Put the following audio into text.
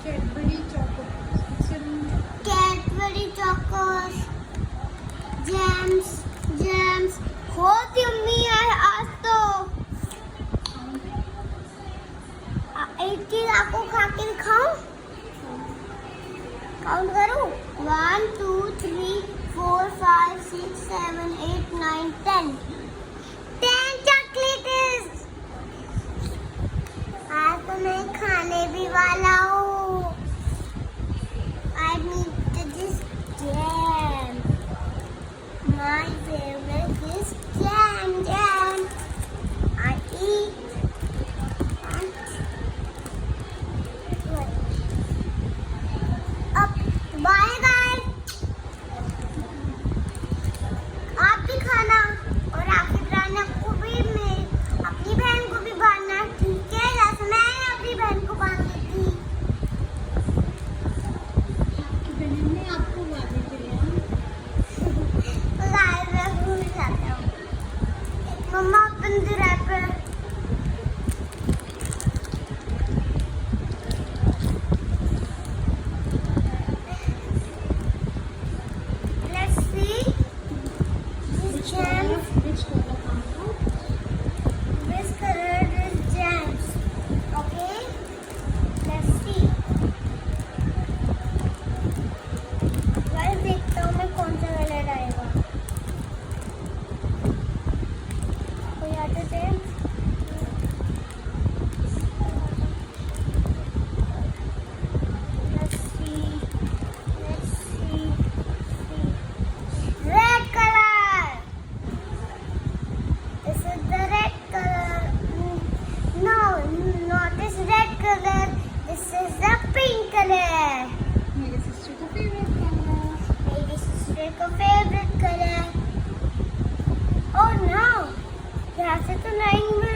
Cadbury chocos. It's Cadbury chocos, jams. बहुत yummy है आज तो। एक चीज आपको खा के दिखाऊं? काउंट करूं? 1 2 3 4 5 6 7 8 9 10 चॉकलेट्स। आज तो मैं खाने भी वाला हूँ। I need this jam. My favorite is jam. I eat. Up. Bye guys. आप भी खाना और आपकी राना को भी मैं अपनी बहन को भी बांधना, ठीक है? जैसे मैं अपनी बहन को बांधी थी। आपकी बहन ने आपको बांधी थी ना? गाइस मैं भूल जाता हूँ। मम्मा open the wrapper. Let's see this jam. Which color comes out? This color is jams. Okay. Let's see. Guys देखता हूँ मैं कौन सा कलर आएगा। कोई आते थे? Let's see. Red color. This is the red color. No, not this red color. This is the pink color. मेरे सिस्टर का फेवरेट कलर. मेरी सिस्टर का फेवरेट कलर. Oh no! यहाँ से तो नहीं मिल